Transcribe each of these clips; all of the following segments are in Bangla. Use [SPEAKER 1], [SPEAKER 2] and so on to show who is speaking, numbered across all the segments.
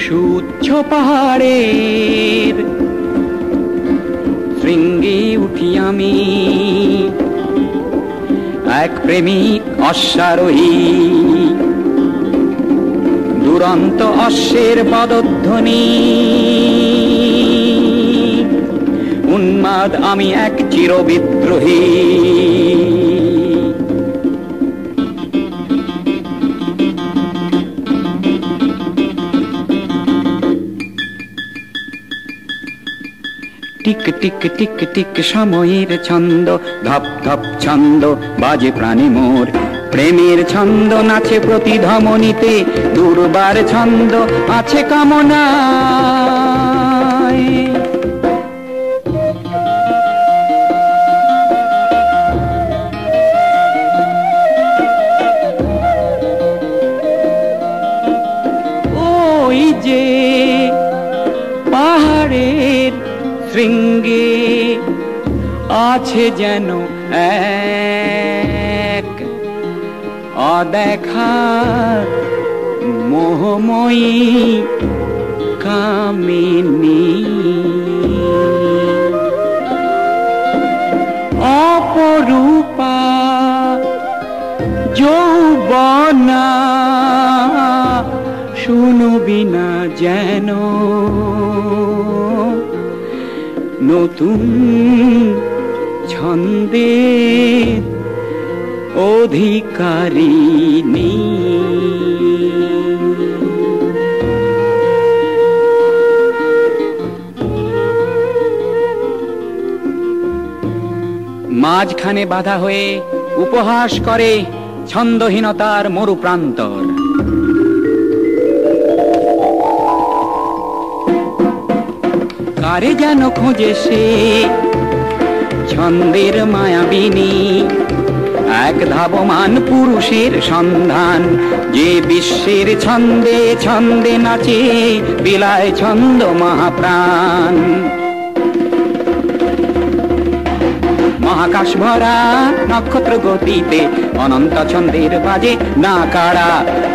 [SPEAKER 1] সুউচ্চ পাহাড়ের শৃঙ্গে উঠি আমি, এক প্রেমিক অশ্বারোহী। দুরন্ত অশ্বের পদধ্বনি, উন্মাদ আমি এক চিরবিদ্রোহী। টিক টিক টিক টিক সময়ের ছন্দ, ধপ ধপ ছন্দ বাজে প্রাণে মোর। প্রেমের ছন্দ নাচে প্রতি ধমনীতে, দুর্বার ছন্দ আছে কামনায়। ওই যে পাহাড়ের শৃঙ্গে আছে যেন এক অদেখা মোহময়ী কামিনী। অপরূপা যৌবনা, শুনবি না যেন নতুন ছন্দের অধিকারিণী। মাঝখানে বাধা হয়ে উপহাস করে ছন্দহীনতার মরুপ্রান্তর। কারে যেন খোঁজে সে ছন্দের মায়াবিনী, এক ধাবমান পুরুষের সন্ধান, যে বিশ্বের ছন্দে ছন্দে নাচে, বিলায় ছন্দ মহাপ্রাণ। মহাকাশ ভরা নক্ষত্র গতিতে অনন্ত ছন্দের বাজে না কারা।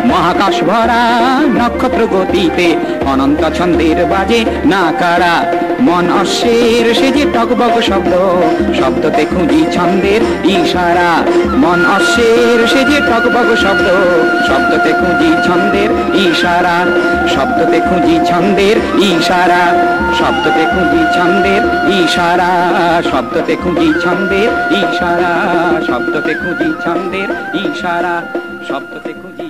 [SPEAKER 1] মহাকাশ ভরা নক্ষত্র গতিতে অনন্ত ছন্দের বাজে না কারা। মন অশ্বের সেজে টকবক শব্দ, শব্দতে খুঁজি ছন্দের ইশারা। মন অশ্বের সেজে টকবক শব্দ, শব্দতে খুঁজি ছন্দের ইশারা। শব্দতে খুঁজি ছন্দের ইশারা, শব্দতে খুঁজি ছন্দের ইশারা। শব্দতে খুঁজি ছন্দের ইশারা, শব্দতে খুঁজি ছন্দের ইশারা। শব্দতে খুঁজি